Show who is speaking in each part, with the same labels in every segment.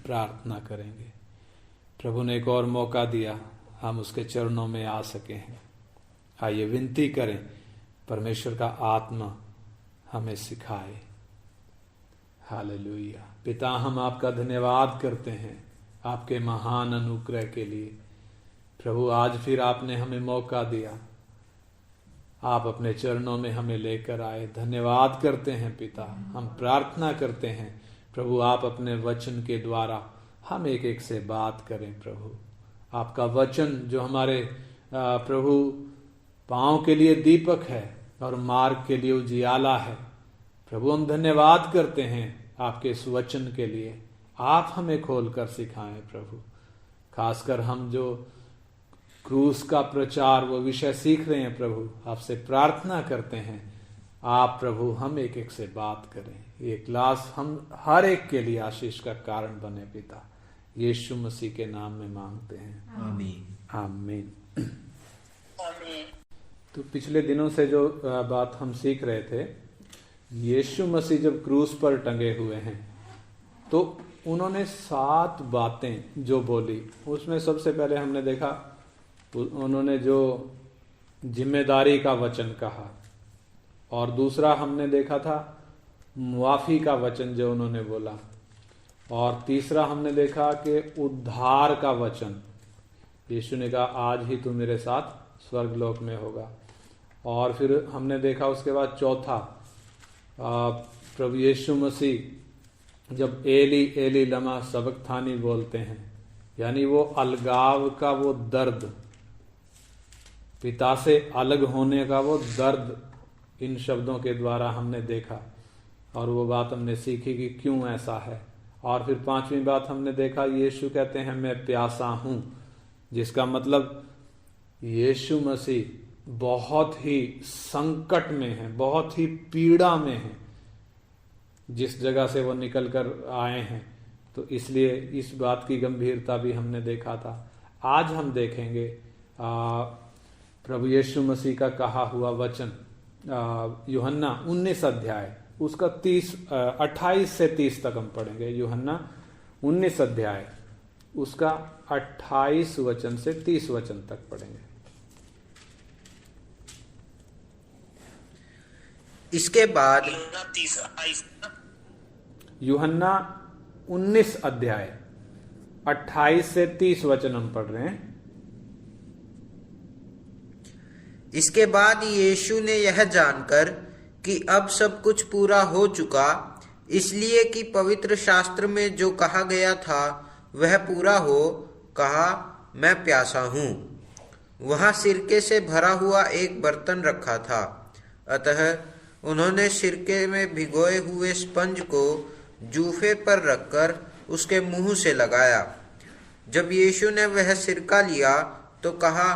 Speaker 1: प्रार्थना करेंगे। प्रभु ने एक और मौका दिया, हम उसके चरणों में आ सके हैं। आइए विनती करें, परमेश्वर का आत्मा हमें सिखाए। हालेलुया। पिता, हम आपका धन्यवाद करते हैं आपके महान अनुग्रह के लिए। प्रभु, आज फिर आपने हमें मौका दिया, आप अपने चरणों में हमें लेकर आए। धन्यवाद करते हैं पिता। हम प्रार्थना करते हैं प्रभु, आप अपने वचन के द्वारा हम एक एक से बात करें। प्रभु, आपका वचन जो हमारे प्रभु पांव के लिए दीपक है और मार्ग के लिए उजियाला है। प्रभु, हम धन्यवाद करते हैं आपके इस वचन के लिए। आप हमें खोलकर सिखाएं प्रभु। खासकर हम जो क्रूस का प्रचार वो विषय सीख रहे हैं प्रभु, आपसे प्रार्थना करते हैं आप प्रभु हम एक एक से बात करें। ये क्लास हम हर एक के लिए आशीष का कारण बने पिता, यीशु मसीह के नाम में मांगते हैं, आमीन आमीन। तो पिछले दिनों से जो बात हम सीख रहे थे, यीशु मसीह जब क्रूस पर टंगे हुए हैं तो उन्होंने 7 बातें जो बोली, उसमें सबसे पहले हमने देखा उन्होंने जो जिम्मेदारी का वचन कहा, और दूसरा हमने देखा था मुआफी का वचन जो उन्होंने बोला, और तीसरा हमने देखा कि उद्धार का वचन। यीशु ने कहा आज ही तू मेरे साथ स्वर्गलोक में होगा। और फिर हमने देखा उसके बाद चौथा, प्रभु यीशु मसीह जब एली एली लमा सबक्तानी बोलते हैं, यानी वो अलगाव का वो दर्द, पिता से अलग होने का वो दर्द, इन शब्दों के द्वारा हमने देखा और वो बात हमने सीखी कि क्यों ऐसा है। और फिर 5वीं बात हमने देखा, यीशु कहते हैं मैं प्यासा हूं, जिसका मतलब यीशु मसीह बहुत ही संकट में है, बहुत ही पीड़ा में है जिस जगह से वो निकल कर आए हैं। तो इसलिए इस बात की गंभीरता भी हमने देखा था। आज हम देखेंगे प्रभु यीशु मसीह का कहा हुआ वचन, यूहन्ना 19 अध्याय, उसका 28 से 30 तक हम पढ़ेंगे। यूहन्ना 19 अध्याय उसका 28 वचन से 30 वचन तक पढ़ेंगे।
Speaker 2: इसके बाद
Speaker 1: यूहन्ना 19 अध्याय 28 से 30 वचन हम पढ़ रहे हैं।
Speaker 2: इसके बाद यीशु ने यह जानकर कि अब सब कुछ पूरा हो चुका, इसलिए कि पवित्र शास्त्र में जो कहा गया था वह पूरा हो, कहा मैं प्यासा हूँ। वहाँ सिरके से भरा हुआ एक बर्तन रखा था, अतः उन्होंने सिरके में भिगोए हुए स्पंज को जूफे पर रखकर उसके मुंह से लगाया। जब यीशु ने वह सिरका लिया तो कहा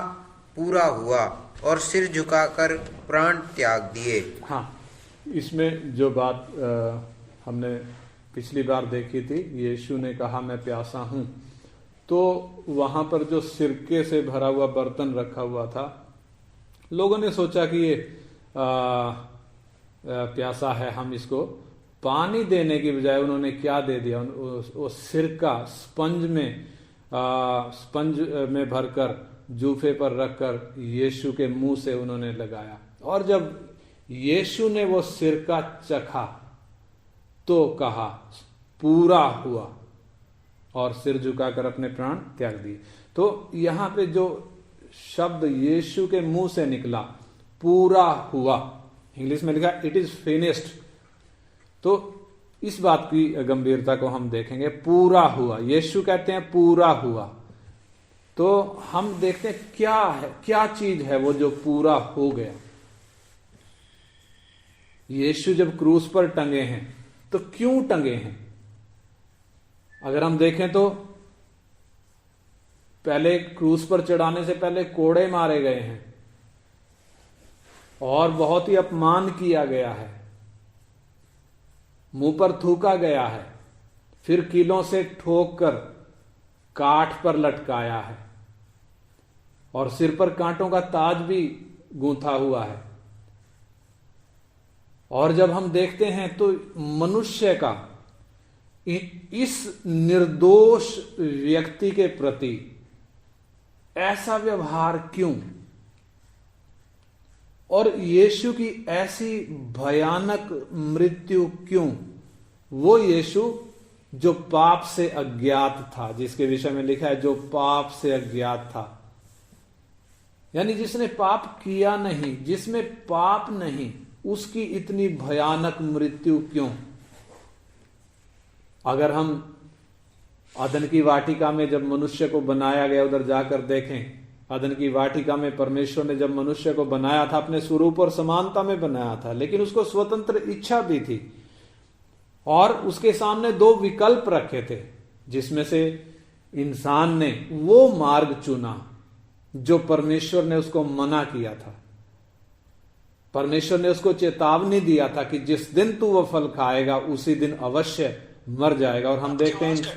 Speaker 2: पूरा हुआ, और सिर झुकाकर प्राण त्याग दिए।
Speaker 1: हाँ, इसमें जो बात हमने पिछली बार देखी थी, यीशु ने कहा मैं प्यासा हूं, तो वहां पर जो सिरके से भरा हुआ बर्तन रखा हुआ था, लोगों ने सोचा कि ये प्यासा है, हम इसको पानी देने की बजाय उन्होंने क्या दे दिया, वो सिरका स्पंज में भरकर जूफे पर रखकर यीशु के मुंह से उन्होंने लगाया। और जब यीशु ने वो सिरका चखा तो कहा पूरा हुआ, और सिर झुकाकर अपने प्राण त्याग दिए। तो यहां पे जो शब्द यीशु के मुंह से निकला पूरा हुआ, इंग्लिश में लिखा इट इज फिनिश्ड, तो इस बात की गंभीरता को हम देखेंगे। पूरा हुआ, यीशु कहते हैं पूरा हुआ, तो हम देखते हैं क्या है, क्या चीज है वो जो पूरा हो गया। यीशु जब क्रूस पर टंगे हैं तो क्यों टंगे हैं? अगर हम देखें तो पहले क्रूस पर चढ़ाने से पहले कोड़े मारे गए हैं और बहुत ही अपमान किया गया है, मुंह पर थूका गया है, फिर कीलों से ठोक कर काठ पर लटकाया है, और सिर पर कांटों का ताज भी गूंथा हुआ है। और जब हम देखते हैं तो मनुष्य का इस निर्दोष व्यक्ति के प्रति ऐसा व्यवहार क्यों, और यीशु की ऐसी भयानक मृत्यु क्यों? वो यीशु जो पाप से अज्ञात था, जिसके विषय में लिखा है जो पाप से अज्ञात था, यानी जिसने पाप किया नहीं, जिसमें पाप नहीं, उसकी इतनी भयानक मृत्यु क्यों? अगर हम अदन की वाटिका में जब मनुष्य को बनाया गया उधर जाकर देखें, अदन की वाटिका में परमेश्वर ने जब मनुष्य को बनाया था अपने स्वरूप और समानता में बनाया था, लेकिन उसको स्वतंत्र इच्छा भी थी और उसके सामने दो विकल्प रखे थे, जिसमें से इंसान ने वो मार्ग चुना जो परमेश्वर ने उसको मना किया था। परमेश्वर ने उसको चेतावनी दिया था कि जिस दिन तू वो फल खाएगा उसी दिन अवश्य मर जाएगा। और हम देखते हैं,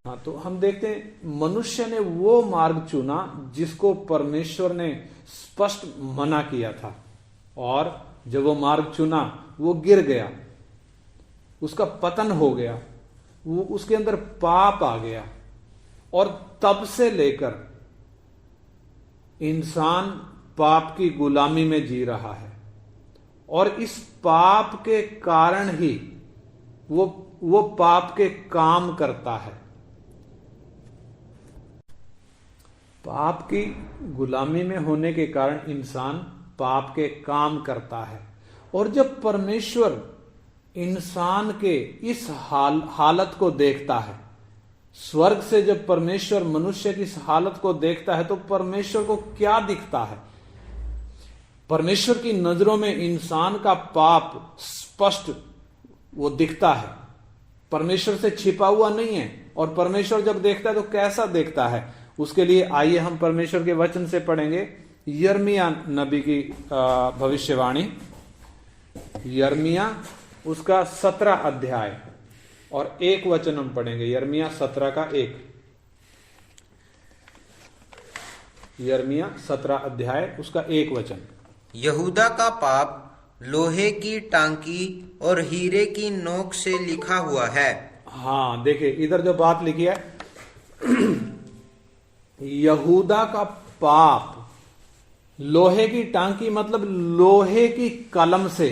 Speaker 1: हाँ, तो हम देखते हैं मनुष्य ने वो मार्ग चुना जिसको परमेश्वर ने स्पष्ट मना किया था, और जब वो मार्ग चुना वो गिर गया, उसका पतन हो गया, वो उसके अंदर पाप आ गया, और तब से लेकर इंसान पाप की गुलामी में जी रहा है। और इस पाप के कारण ही वो पाप के काम करता है। पाप की गुलामी में होने के कारण इंसान पाप के काम करता है। और जब परमेश्वर इंसान के इस हालत को देखता है, स्वर्ग से जब परमेश्वर मनुष्य की इस हालत को देखता है, तो परमेश्वर को क्या दिखता है? परमेश्वर की नजरों में इंसान का पाप स्पष्ट वो दिखता है, परमेश्वर से छिपा हुआ नहीं है। और परमेश्वर जब देखता है तो कैसा देखता है? उसके लिए आइए हम परमेश्वर के वचन से पढ़ेंगे यिर्मयाह नबी की भविष्यवाणी, यिर्मयाह उसका 17 अध्याय और 1 वचन हम पढ़ेंगे। यिर्मयाह 17 का 1, यिर्मयाह 17 अध्याय उसका 1 वचन।
Speaker 2: यहूदा का पाप लोहे की टांकी और हीरे की नोक से लिखा हुआ है।
Speaker 1: हाँ, देखिए इधर जो बात लिखी है, यहूदा का पाप, लोहे की टांकी मतलब लोहे की कलम से,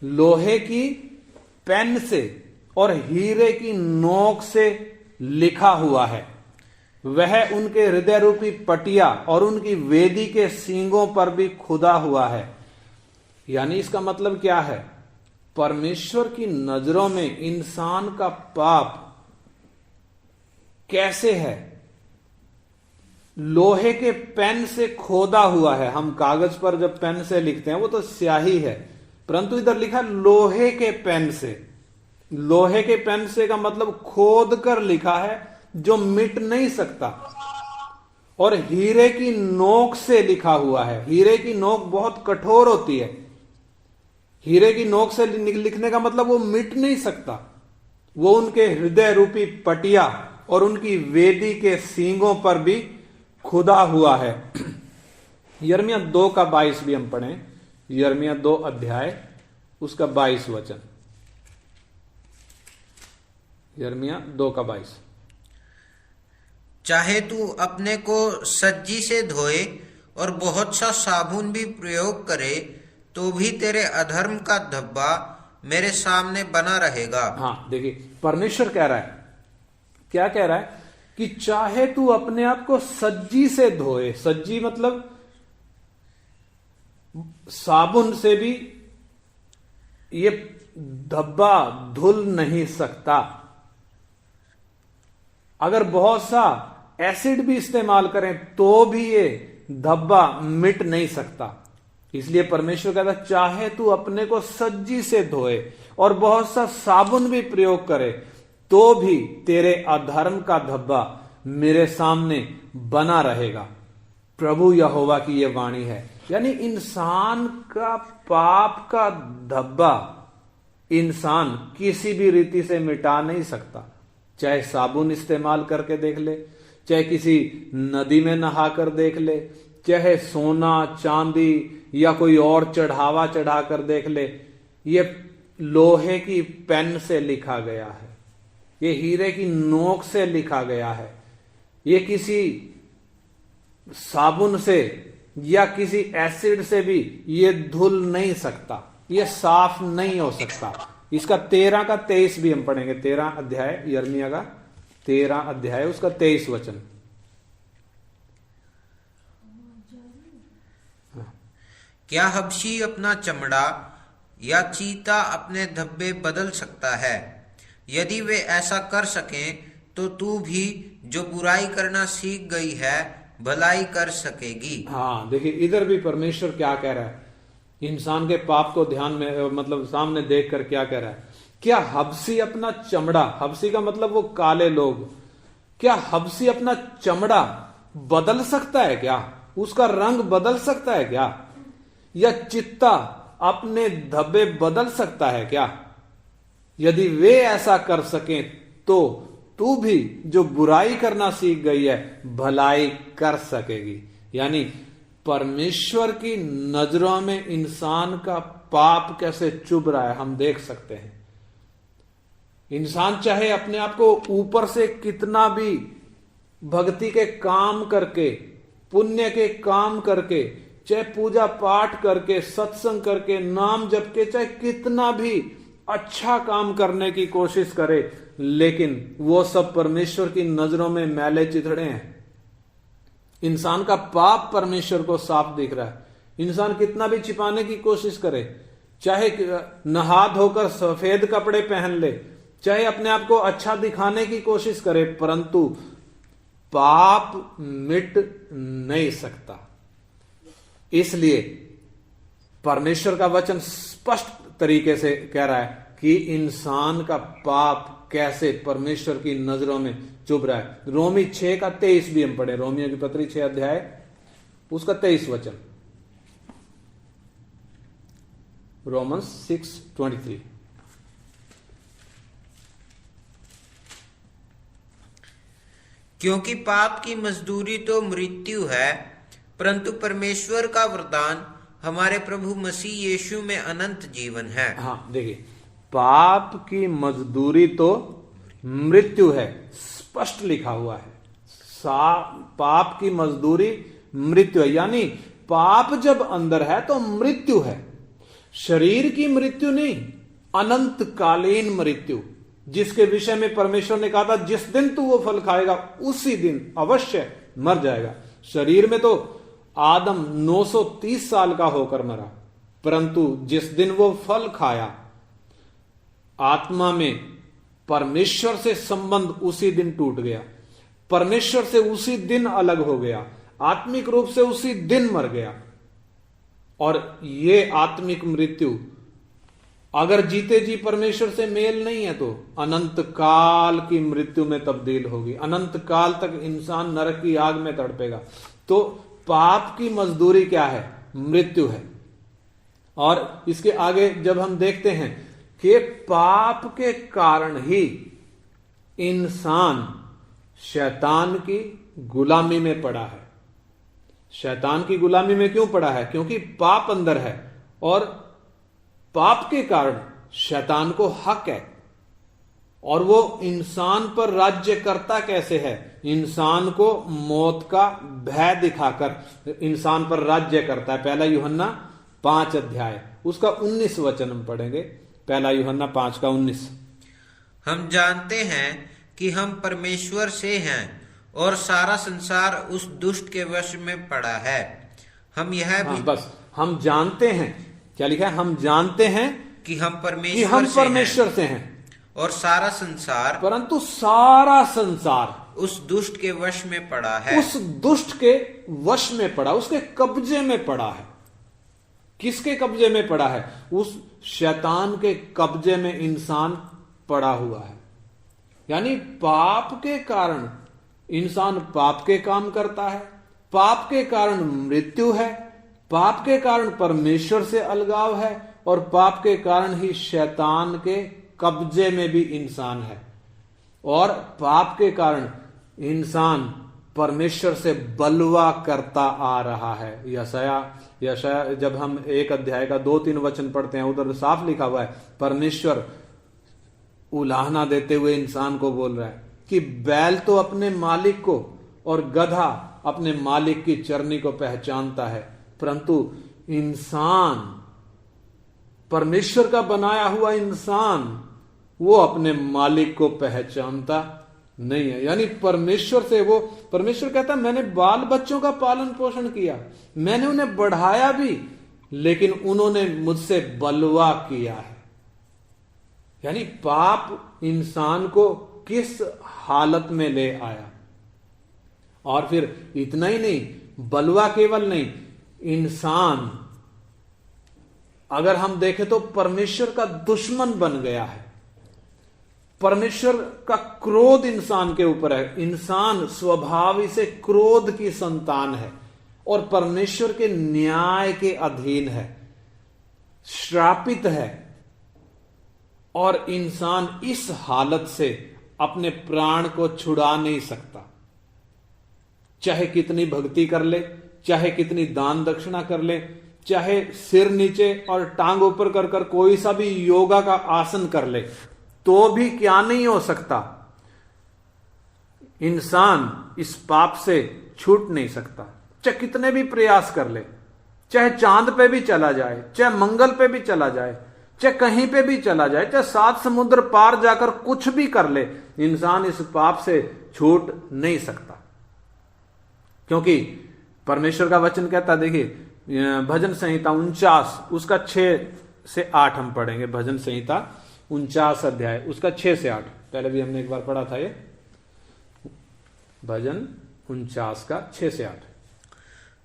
Speaker 1: लोहे की पेन से और हीरे की नोक से लिखा हुआ है। वह उनके हृदय रूपी पटिया और उनकी वेदी के सींगों पर भी खुदा हुआ है। यानी इसका मतलब क्या है? परमेश्वर की नजरों में इंसान का पाप कैसे है? लोहे के पेन से खोदा हुआ है। हम कागज पर जब पेन से लिखते हैं वो तो स्याही है, परंतु इधर लिखा लोहे के पेन से। लोहे के पेन से का मतलब खोद कर लिखा है, जो मिट नहीं सकता। और हीरे की नोक से लिखा हुआ है। हीरे की नोक बहुत कठोर होती है। हीरे की नोक से लिखने का मतलब वो मिट नहीं सकता। वो उनके हृदय रूपी पटिया और उनकी वेदी के सींगों पर भी खुदा हुआ है। यिर्मयाह 2 का 22 भी हम पढ़ें। यिर्मयाह 2 अध्याय उसका 22 वचन। यिर्मयाह 2 का 22।
Speaker 2: चाहे तू अपने को सज्जी से धोए और बहुत सा साबुन भी प्रयोग करे, तो भी तेरे अधर्म का धब्बा मेरे सामने बना रहेगा।
Speaker 1: हाँ, देखिए परमेश्वर कह रहा है, क्या कह रहा है? कि चाहे तू अपने आप को सज्जी से धोए। सज्जी मतलब साबुन से भी ये धब्बा धुल नहीं सकता। अगर बहुत सा एसिड भी इस्तेमाल करें तो भी ये धब्बा मिट नहीं सकता। इसलिए परमेश्वर कहता है चाहे तू अपने को सज्जी से धोए और बहुत सा साबुन भी प्रयोग करे, तो भी तेरे अधर्म का धब्बा मेरे सामने बना रहेगा। प्रभु यहोवा की यह वाणी है। यानी इंसान का पाप का धब्बा इंसान किसी भी रीति से मिटा नहीं सकता। चाहे साबुन इस्तेमाल करके देख ले, चाहे किसी नदी में नहाकर देख ले, चाहे सोना चांदी या कोई और चढ़ावा चढ़ाकर देख ले, ये लोहे की पेन से लिखा गया है, ये हीरे की नोक से लिखा गया है, ये किसी साबुन से या किसी एसिड से भी ये धुल नहीं सकता, ये साफ नहीं हो सकता। इसका 13 का 23 भी हम पढ़ेंगे। 13 अध्याय यिर्मयाह का 13 अध्याय उसका 23 वचन।
Speaker 2: क्या हबशी अपना चमड़ा या चीता अपने धब्बे बदल सकता है? यदि वे ऐसा कर सकें तो तू भी जो बुराई करना सीख गई है भलाई कर सकेगी।
Speaker 1: हाँ, देखिए इधर भी परमेश्वर क्या कह रहा है, इंसान के पाप को ध्यान में मतलब सामने देखकर क्या कह रहा है। क्या हबसी अपना चमड़ा, हबसी का मतलब वो काले लोग, क्या हबसी अपना चमड़ा बदल सकता है क्या? उसका रंग बदल सकता है क्या? या चित्ता अपने धब्बे बदल सकता है क्या? यदि वे ऐसा कर सकें तो तू भी जो बुराई करना सीख गई है भलाई कर सकेगी। यानी परमेश्वर की नजरों में इंसान का पाप कैसे चुभ रहा है हम देख सकते हैं। इंसान चाहे अपने आप को ऊपर से कितना भी भक्ति के काम करके, पुण्य के काम करके, चाहे पूजा पाठ करके, सत्संग करके, नाम जप के, चाहे कितना भी अच्छा काम करने की कोशिश करे, लेकिन वो सब परमेश्वर की नजरों में मैले चिथड़े हैं। इंसान का पाप परमेश्वर को साफ दिख रहा है। इंसान कितना भी छिपाने की कोशिश करे, चाहे नहा धोकर सफेद कपड़े पहन ले, चाहे अपने आप को अच्छा दिखाने की कोशिश करे, परंतु पाप मिट नहीं सकता। इसलिए परमेश्वर का वचन स्पष्ट तरीके से कह रहा है कि इंसान का पाप कैसे परमेश्वर की नजरों में चुभ रहा है। रोमी 6 का 23 भी हम पढ़े, रोमियो की पत्री 6 अध्याय उसका 23 वचन। रोमन्स 6:23।
Speaker 2: क्योंकि पाप की मजदूरी तो मृत्यु है, परंतु परमेश्वर का वरदान हमारे प्रभु मसीह यीशु में अनंत जीवन है।
Speaker 1: हाँ, देखिए पाप की मजदूरी तो मृत्यु है, स्पष्ट लिखा हुआ है। पाप की मजदूरी मृत्यु है, यानी पाप जब अंदर है तो मृत्यु है। शरीर की मृत्यु नहीं, अनंत कालीन मृत्यु, जिसके विषय में परमेश्वर ने कहा था जिस दिन तू वो फल खाएगा उसी दिन अवश्य मर जाएगा। शरीर में तो आदम 930 साल का होकर मरा, परंतु जिस दिन वो फल खाया आत्मा में परमेश्वर से संबंध उसी दिन टूट गया, परमेश्वर से उसी दिन अलग हो गया, आत्मिक रूप से उसी दिन मर गया। और ये आत्मिक मृत्यु अगर जीते जी परमेश्वर से मेल नहीं है तो अनंत काल की मृत्यु में तब्दील होगी, अनंत काल तक इंसान नरक की आग में तड़पेगा। तो पाप की मजदूरी क्या है? मृत्यु है। और इसके आगे जब हम देखते हैं कि पाप के कारण ही इंसान शैतान की गुलामी में पड़ा है। शैतान की गुलामी में क्यों पड़ा है? क्योंकि पाप अंदर है और पाप के कारण शैतान को हक है और वो इंसान पर राज्य करता कैसे है? इंसान को मौत का भय दिखाकर इंसान पर राज्य करता है। 1 यूहन्ना 5 अध्याय उसका 19 वचन हम पढ़ेंगे। 1 यूहन्ना 5 का 19।
Speaker 2: हम जानते हैं कि हम परमेश्वर से हैं और सारा संसार उस दुष्ट के वश में पड़ा है। हम यह भी
Speaker 1: बस हम जानते हैं, क्या लिखा है? हम जानते हैं
Speaker 2: कि हम
Speaker 1: परमेश्वर से हैं
Speaker 2: और सारा संसार,
Speaker 1: परंतु सारा संसार
Speaker 2: उस दुष्ट के वश में पड़ा है।
Speaker 1: उस दुष्ट के वश में पड़ा, उसके कब्जे में पड़ा है। किसके कब्जे में पड़ा है? उस शैतान के कब्जे में इंसान पड़ा हुआ है। यानी पाप के कारण इंसान पाप के काम करता है, पाप के कारण मृत्यु है, पाप के कारण परमेश्वर से अलगाव है और पाप के कारण ही शैतान के कब्जे में भी इंसान है। और पाप के कारण इंसान परमेश्वर से बलवा करता आ रहा है। यशाया जब हम 1 अध्याय का 2-3 वचन पढ़ते हैं, उधर साफ लिखा हुआ है, परमेश्वर उलाहना देते हुए इंसान को बोल रहा है कि बैल तो अपने मालिक को और गधा अपने मालिक की चरनी को पहचानता है, परंतु इंसान, परमेश्वर का बनाया हुआ इंसान, वो अपने मालिक को पहचानता नहीं है। यानी परमेश्वर से वो, परमेश्वर कहता है मैंने बाल बच्चों का पालन पोषण किया, मैंने उन्हें बढ़ाया भी, लेकिन उन्होंने मुझसे बलवा किया है। यानी पाप इंसान को किस हालत में ले आया। और फिर इतना ही नहीं, बलवा केवल नहीं, इंसान अगर हम देखें तो परमेश्वर का दुश्मन बन गया है। परमेश्वर का क्रोध इंसान के ऊपर है। इंसान स्वभाव ही से क्रोध की संतान है और परमेश्वर के न्याय के अधीन है, श्रापित है। और इंसान इस हालत से अपने प्राण को छुड़ा नहीं सकता, चाहे कितनी भक्ति कर ले, चाहे कितनी दान दक्षिणा कर ले, चाहे सिर नीचे और टांग ऊपर कर कर कोई सा भी योगा का आसन कर ले, तो भी क्या नहीं हो सकता, इंसान इस पाप से छूट नहीं सकता। चाहे कितने भी प्रयास कर ले, चाहे चांद पे भी चला जाए, चाहे मंगल पे भी चला जाए, चाहे कहीं पे भी चला जाए, चाहे 7 समुद्र पार जाकर कुछ भी कर ले, इंसान इस पाप से छूट नहीं सकता। क्योंकि परमेश्वर का वचन कहता, देखिए भजन संहिता 49 उसका 6 से 8 हम पढ़ेंगे। भजन संहिता 49 अध्याय उसका 6 से 8, पहले भी हमने एक बार पढ़ा था ये। भजन 49 का 6 से 8।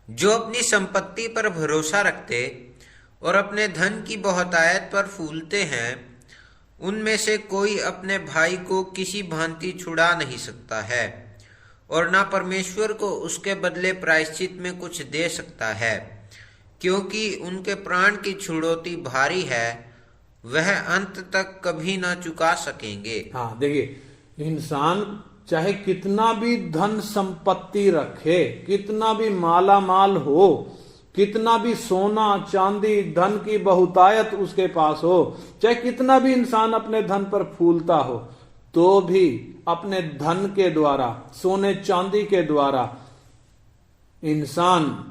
Speaker 2: जो अपनी संपत्ति पर भरोसा रखते और अपने धन की बहुतायत पर फूलते हैं, उनमें से कोई अपने भाई को किसी भांति छुड़ा नहीं सकता है और ना परमेश्वर को उसके बदले प्रायश्चित में कुछ दे सकता है, क्योंकि उनके प्राण की छुड़ौती भारी है, वह अंत तक कभी ना चुका सकेंगे।
Speaker 1: हाँ, देखिए इंसान चाहे कितना भी धन संपत्ति रखे, कितना भी माला माल हो, कितना भी सोना चांदी धन की बहुतायत उसके पास हो, चाहे कितना भी इंसान अपने धन पर फूलता हो, तो भी अपने धन के द्वारा, सोने चांदी के द्वारा इंसान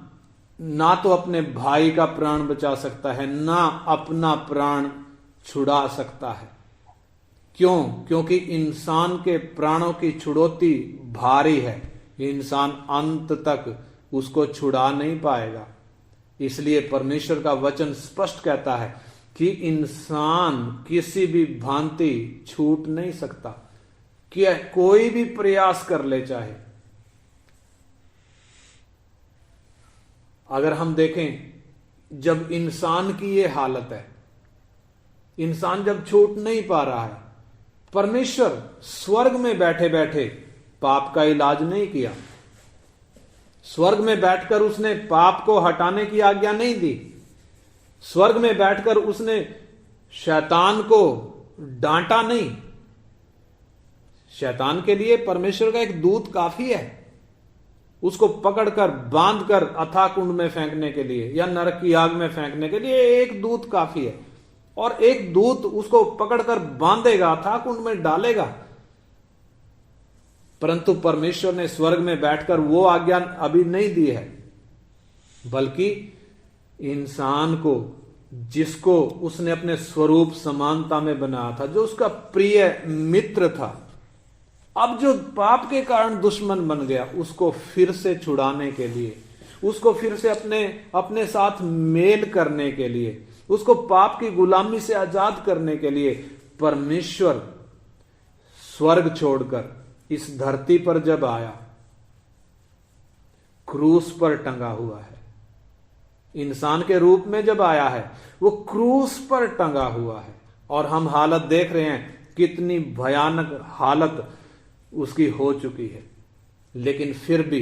Speaker 1: ना तो अपने भाई का प्राण बचा सकता है, ना अपना प्राण छुड़ा सकता है। क्यों? क्योंकि इंसान के प्राणों की छुड़ौती भारी है, इंसान अंत तक उसको छुड़ा नहीं पाएगा। इसलिए परमेश्वर का वचन स्पष्ट कहता है कि इंसान किसी भी भांति छूट नहीं सकता, कि कोई भी प्रयास कर ले। चाहे अगर हम देखें, जब इंसान की ये हालत है, इंसान जब छूट नहीं पा रहा है, परमेश्वर स्वर्ग में बैठे बैठे पाप का इलाज नहीं किया, स्वर्ग में बैठकर उसने पाप को हटाने की आज्ञा नहीं दी, स्वर्ग में बैठकर उसने शैतान को डांटा नहीं। शैतान के लिए परमेश्वर का एक दूत काफी है, उसको पकड़कर बांधकर अथाह कुंड में फेंकने के लिए या नरक की आग में फेंकने के लिए एक दूत काफी है, और एक दूत उसको पकड़कर बांधेगा, अथाह कुंड में डालेगा। परंतु परमेश्वर ने स्वर्ग में बैठकर वो आज्ञा अभी नहीं दी है, बल्कि इंसान को, जिसको उसने अपने स्वरूप समानता में बनाया था, जो उसका प्रिय मित्र था, अब जो पाप के कारण दुश्मन बन गया, उसको फिर से छुड़ाने के लिए, उसको फिर से अपने साथ मेल करने के लिए, उसको पाप की गुलामी से आजाद करने के लिए परमेश्वर स्वर्ग छोड़कर इस धरती पर जब आया, क्रूस पर टंगा हुआ है, इंसान के रूप में जब आया है, वो क्रूस पर टंगा हुआ है। और हम हालत देख रहे हैं, कितनी भयानक हालत उसकी हो चुकी है, लेकिन फिर भी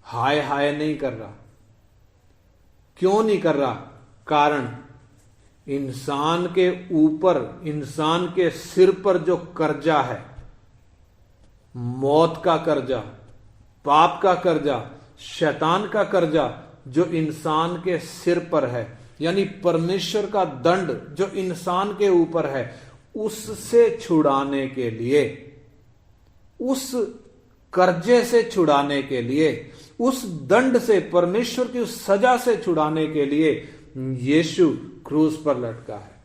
Speaker 1: हाय हाय नहीं कर रहा। क्यों नहीं कर रहा? कारण इंसान के ऊपर, इंसान के सिर पर जो कर्जा है, मौत का कर्जा, पाप का कर्जा, शैतान का कर्जा जो इंसान के सिर पर है, यानी परमेश्वर का दंड जो इंसान के ऊपर है, उससे छुड़ाने के लिए, उस कर्जे से छुड़ाने के लिए, उस दंड से, परमेश्वर की उस सजा से छुड़ाने के लिए यीशु क्रूस पर लटका है।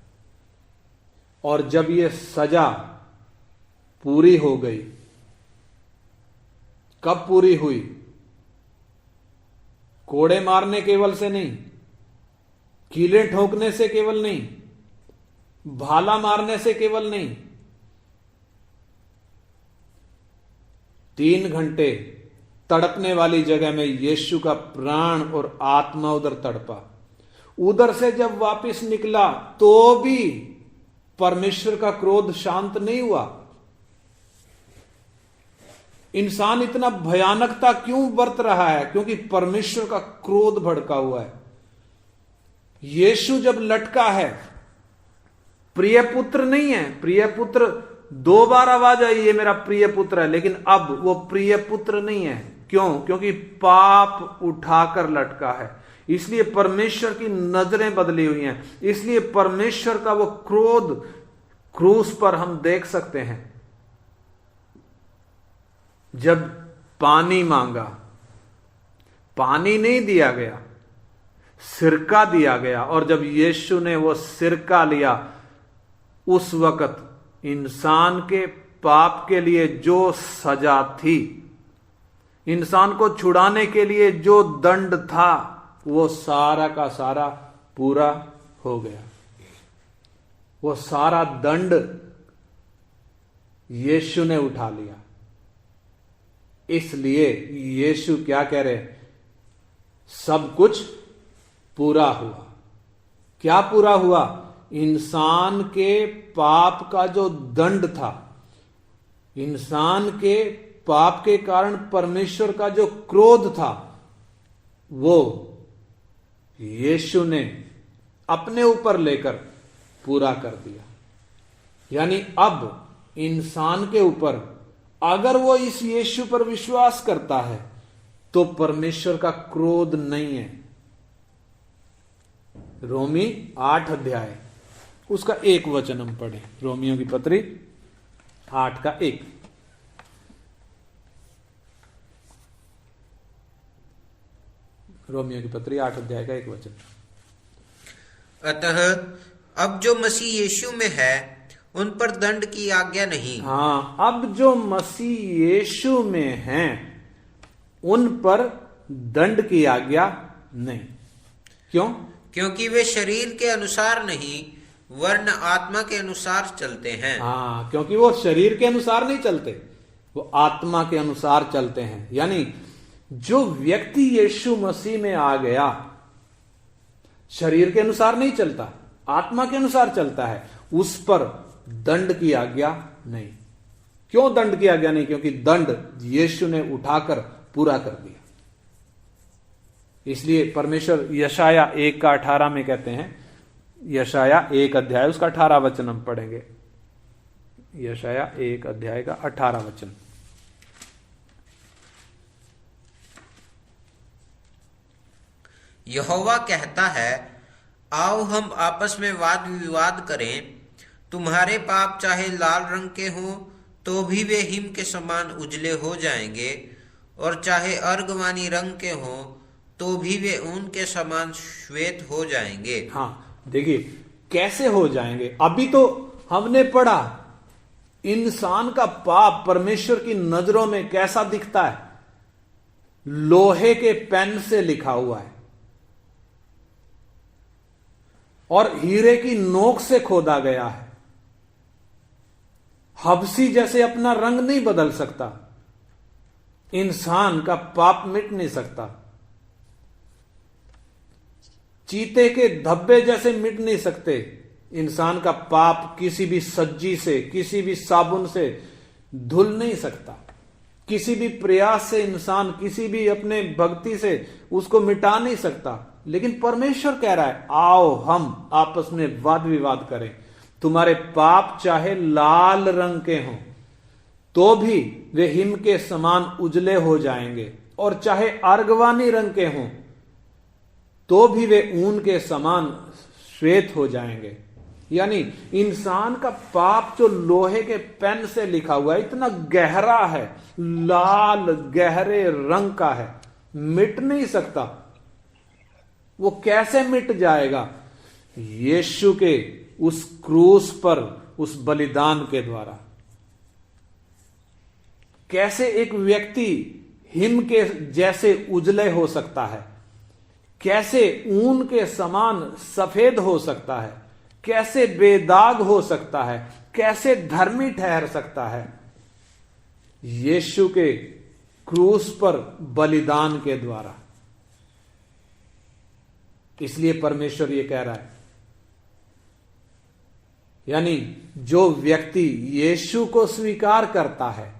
Speaker 1: और जब यह सजा पूरी हो गई, कब पूरी हुई? कोड़े मारने केवल से नहीं, कीले ठोकने से केवल नहीं, भाला मारने से केवल नहीं, 3 घंटे तड़पने वाली जगह में यीशु का प्राण और आत्मा उधर तड़पा। उधर से जब वापस निकला तो भी परमेश्वर का क्रोध शांत नहीं हुआ। इंसान इतना भयानकता क्यों बरत रहा है? क्योंकि परमेश्वर का क्रोध भड़का हुआ है। यीशु जब लटका है, प्रिय पुत्र नहीं है, प्रिय पुत्र 2 बार आवाज आई ये मेरा प्रिय पुत्र है, लेकिन अब वो प्रिय पुत्र नहीं है। क्यों? क्योंकि पाप उठाकर लटका है, इसलिए परमेश्वर की नजरें बदली हुई हैं, इसलिए परमेश्वर का वो क्रोध क्रूस पर हम देख सकते हैं। जब पानी मांगा, पानी नहीं दिया गया, सिरका दिया गया, और जब यीशु ने वो सिरका लिया, उस वक्त इंसान के पाप के लिए जो सजा थी, इंसान को छुड़ाने के लिए जो दंड था, वो सारा का सारा पूरा हो गया। वो सारा दंड यीशु ने उठा लिया। इसलिए यीशु क्या कह रहे? सब कुछ पूरा हुआ। क्या पूरा हुआ? इंसान के पाप का जो दंड था, इंसान के पाप के कारण परमेश्वर का जो क्रोध था, वो यीशु ने अपने ऊपर लेकर पूरा कर दिया। यानी अब इंसान के ऊपर, अगर वो इस यीशु पर विश्वास करता है, तो परमेश्वर का क्रोध नहीं है। रोमी 8 अध्याय उसका 1 वचन हम पढ़ें। रोमियों की पत्री 8 का 1। रोमियों की पत्री 8 अध्याय का 1 वचन।
Speaker 2: अतः अब जो मसीह यीशु में है, उन पर दंड की आज्ञा नहीं।
Speaker 1: हाँ, अब जो मसीह यीशु में हैं, उन पर दंड की आज्ञा नहीं। क्यों?
Speaker 2: क्योंकि वे शरीर के अनुसार नहीं, वरन आत्मा के अनुसार चलते हैं।
Speaker 1: हाँ, क्योंकि वो शरीर के अनुसार नहीं चलते, वो आत्मा के अनुसार चलते हैं। यानी जो व्यक्ति यीशु मसीह में आ गया, शरीर के अनुसार नहीं चलता, आत्मा के अनुसार चलता है, उस पर दंड की आज्ञा नहीं। क्यों दंड की आज्ञा नहीं? क्योंकि दंड यीशु ने उठाकर पूरा कर दिया। इसलिए परमेश्वर यशाया 1 का 18 में कहते हैं, यशाया 1 अध्याय उसका 18 वचन हम पढ़ेंगे। यशाया 1 अध्याय का 18 वचन।
Speaker 2: यहोवा कहता है, आओ हम आपस में वाद विवाद करें। तुम्हारे पाप चाहे लाल रंग के हों तो भी वे हिम के समान उजले हो जाएंगे, और चाहे अर्गवानी रंग के हों तो भी वे ऊन के समान श्वेत हो जाएंगे।
Speaker 1: हाँ, देखिए कैसे हो जाएंगे। अभी तो हमने पढ़ा इंसान का पाप परमेश्वर की नजरों में कैसा दिखता है। लोहे के पेन से लिखा हुआ है और हीरे की नोक से खोदा गया है। हबसी जैसे अपना रंग नहीं बदल सकता, इंसान का पाप मिट नहीं सकता। चीते के धब्बे जैसे मिट नहीं सकते। इंसान का पाप किसी भी सज्जी से, किसी भी साबुन से धुल नहीं सकता। किसी भी प्रयास से इंसान, किसी भी अपने भक्ति से उसको मिटा नहीं सकता। लेकिन परमेश्वर कह रहा है, आओ हम आपस में वाद विवाद करें। तुम्हारे पाप चाहे लाल रंग के हों, तो भी वे हिम के समान उजले हो जाएंगे, और चाहे अर्गवानी रंग के हों तो भी वे ऊन के समान श्वेत हो जाएंगे। यानी इंसान का पाप जो लोहे के पेन से लिखा हुआ है, इतना गहरा है, लाल गहरे रंग का है, मिट नहीं सकता। वो कैसे मिट जाएगा? यीशु के उस क्रूस पर, उस बलिदान के द्वारा। कैसे एक व्यक्ति हिम के जैसे उजले हो सकता है, कैसे ऊन के समान सफेद हो सकता है, कैसे बेदाग हो सकता है, कैसे धर्मी ठहर सकता है? यीशु के क्रूस पर बलिदान के द्वारा। इसलिए परमेश्वर ये कह रहा है, यानी जो व्यक्ति यीशु को स्वीकार करता है,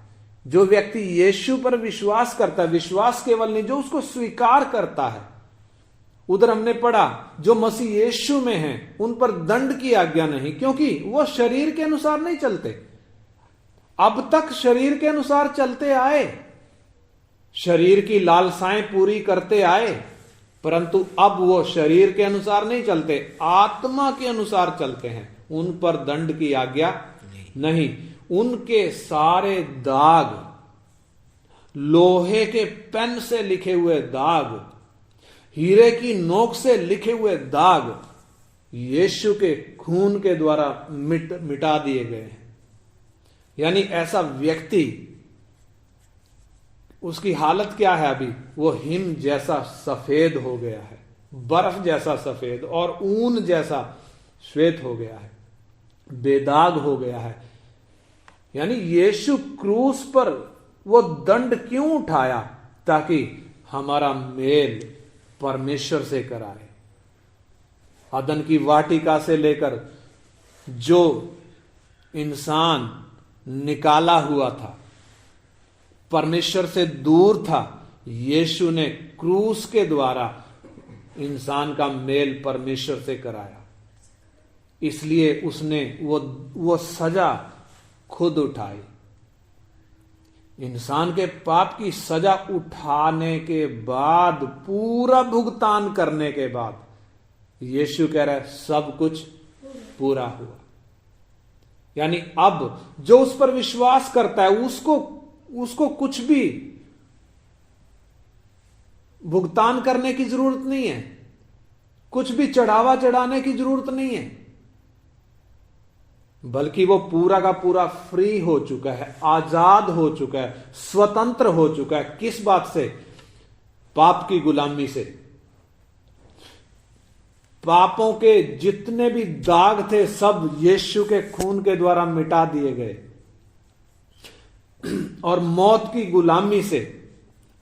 Speaker 1: जो व्यक्ति यीशु पर विश्वास करता है, विश्वास केवल नहीं, जो उसको स्वीकार करता है। उधर हमने पढ़ा, जो मसीह यीशु में हैं उन पर दंड की आज्ञा नहीं, क्योंकि वो शरीर के अनुसार नहीं चलते। अब तक शरीर के अनुसार चलते आए, शरीर की लालसाएं पूरी करते आए, परंतु अब वो शरीर के अनुसार नहीं चलते, आत्मा के अनुसार चलते हैं। उन पर दंड की आज्ञा नहीं। उनके सारे दाग, लोहे के पेन से लिखे हुए दाग, हीरे की नोक से लिखे हुए दाग, यीशु के खून के द्वारा मिटा दिए गए हैं। यानी ऐसा व्यक्ति, उसकी हालत क्या है? अभी वो हिम जैसा सफेद हो गया है, बर्फ जैसा सफेद और ऊन जैसा श्वेत हो गया है, बेदाग हो गया है। यानी यीशु क्रूस पर वो दंड क्यों उठाया? ताकि हमारा मेल परमेश्वर से कराए। अदन की वाटिका से लेकर जो इंसान निकाला हुआ था, परमेश्वर से दूर था, यीशु ने क्रूस के द्वारा इंसान का मेल परमेश्वर से कराया। इसलिए उसने वो सजा खुद उठाई। इंसान के पाप की सजा उठाने के बाद, पूरा भुगतान करने के बाद, यीशु कह रहा है सब कुछ पूरा हुआ। यानी अब जो उस पर विश्वास करता है उसको कुछ भी भुगतान करने की जरूरत नहीं है, कुछ भी चढ़ावा चढ़ाने की जरूरत नहीं है, बल्कि वो पूरा का पूरा फ्री हो चुका है, आजाद हो चुका है, स्वतंत्र हो चुका है। किस बात से? पाप की गुलामी से। पापों के जितने भी दाग थे सब यीशु के खून के द्वारा मिटा दिए गए, और मौत की गुलामी से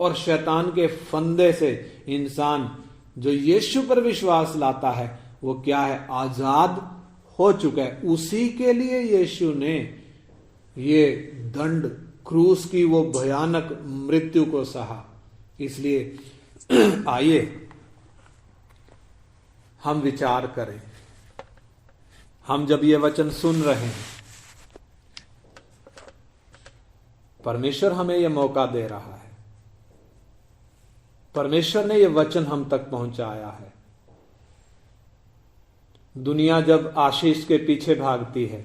Speaker 1: और शैतान के फंदे से इंसान जो यीशु पर विश्वास लाता है वो क्या है? आजाद हो चुका है। उसी के लिए यीशु ने ये दंड, क्रूस की वो भयानक मृत्यु को सहा। इसलिए आइए हम विचार करें। हम जब ये वचन सुन रहे हैं, परमेश्वर हमें यह मौका दे रहा है, परमेश्वर ने यह वचन हम तक पहुंचाया है। दुनिया जब आशीष के पीछे भागती है,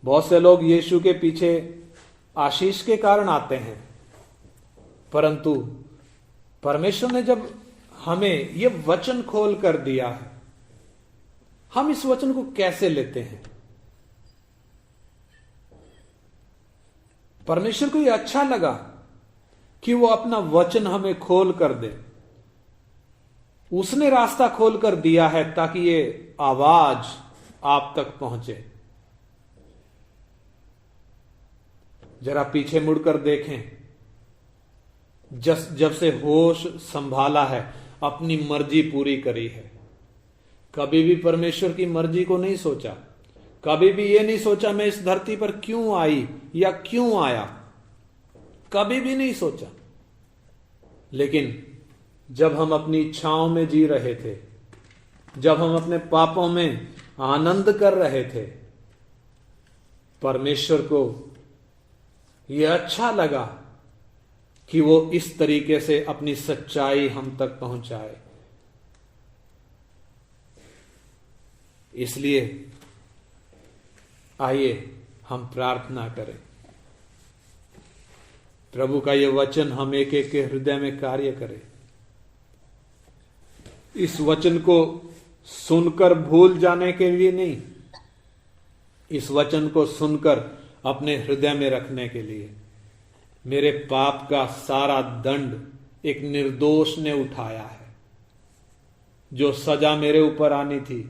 Speaker 1: बहुत से लोग यीशु के पीछे आशीष के कारण आते हैं, परंतु परमेश्वर ने जब हमें यह वचन खोल कर दिया है, हम इस वचन को कैसे लेते हैं? परमेश्वर को यह अच्छा लगा कि वो अपना वचन हमें खोल कर दे। उसने रास्ता खोल कर दिया है ताकि ये आवाज आप तक पहुंचे। जरा पीछे मुड़कर देखें, जब से होश संभाला है, अपनी मर्जी पूरी करी है। कभी भी परमेश्वर की मर्जी को नहीं सोचा, कभी भी ये नहीं सोचा मैं इस धरती पर क्यों आई या क्यों आया, कभी भी नहीं सोचा। लेकिन जब हम अपनी इच्छाओं में जी रहे थे, जब हम अपने पापों में आनंद कर रहे थे, परमेश्वर को ये अच्छा लगा कि वो इस तरीके से अपनी सच्चाई हम तक पहुंचाए। इसलिए आइए हम प्रार्थना करें, प्रभु का ये वचन हम एक एक के हृदय में कार्य करे। इस वचन को सुनकर भूल जाने के लिए नहीं, इस वचन को सुनकर अपने हृदय में रखने के लिए। मेरे पाप का सारा दंड एक निर्दोष ने उठाया है। जो सजा मेरे ऊपर आनी थी,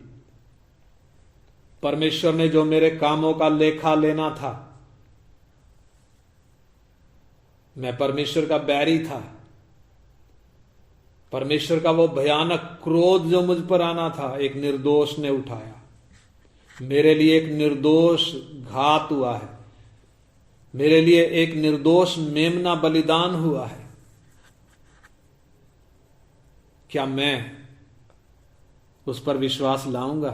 Speaker 1: परमेश्वर ने जो मेरे कामों का लेखा लेना था, मैं परमेश्वर का बैरी था, परमेश्वर का वो भयानक क्रोध जो मुझ पर आना था, एक निर्दोष ने उठाया। मेरे लिए एक निर्दोष घात हुआ है, मेरे लिए एक निर्दोष मेमना बलिदान हुआ है। क्या मैं उस पर विश्वास लाऊंगा?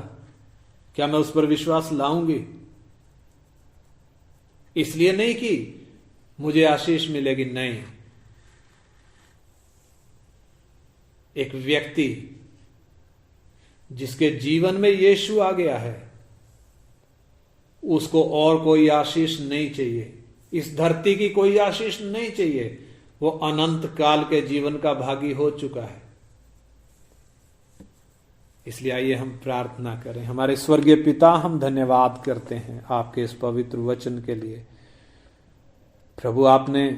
Speaker 1: क्या मैं उस पर विश्वास लाऊंगी? इसलिए नहीं कि मुझे आशीष मिलेगी, नहीं। एक व्यक्ति जिसके जीवन में यीशु आ गया है, उसको और कोई आशीष नहीं चाहिए, इस धरती की कोई आशीष नहीं चाहिए। वो अनंत काल के जीवन का भागी हो चुका है। इसलिए आइए हम प्रार्थना करें। हमारे स्वर्गीय पिता, हम धन्यवाद करते हैं आपके इस पवित्र वचन के लिए। प्रभु, आपने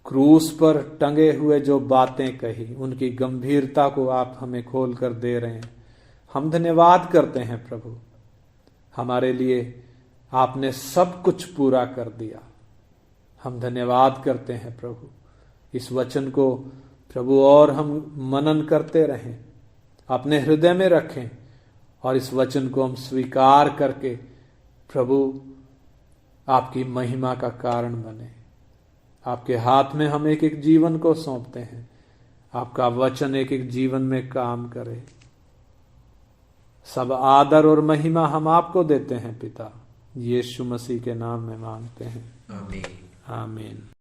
Speaker 1: क्रूस पर टंगे हुए जो बातें कही, उनकी गंभीरता को आप हमें खोल कर दे रहे हैं। हम धन्यवाद करते हैं प्रभु, हमारे लिए आपने सब कुछ पूरा कर दिया। हम धन्यवाद करते हैं प्रभु। इस वचन को प्रभु और हम मनन करते रहें, अपने हृदय में रखें, और इस वचन को हम स्वीकार करके प्रभु आपकी महिमा का कारण बने। आपके हाथ में हम एक एक जीवन को सौंपते हैं। आपका वचन एक एक जीवन में काम करे। सब आदर और महिमा हम आपको देते हैं पिता, यीशु मसीह के नाम में मांगते हैं,
Speaker 2: आमीन।
Speaker 1: आमीन।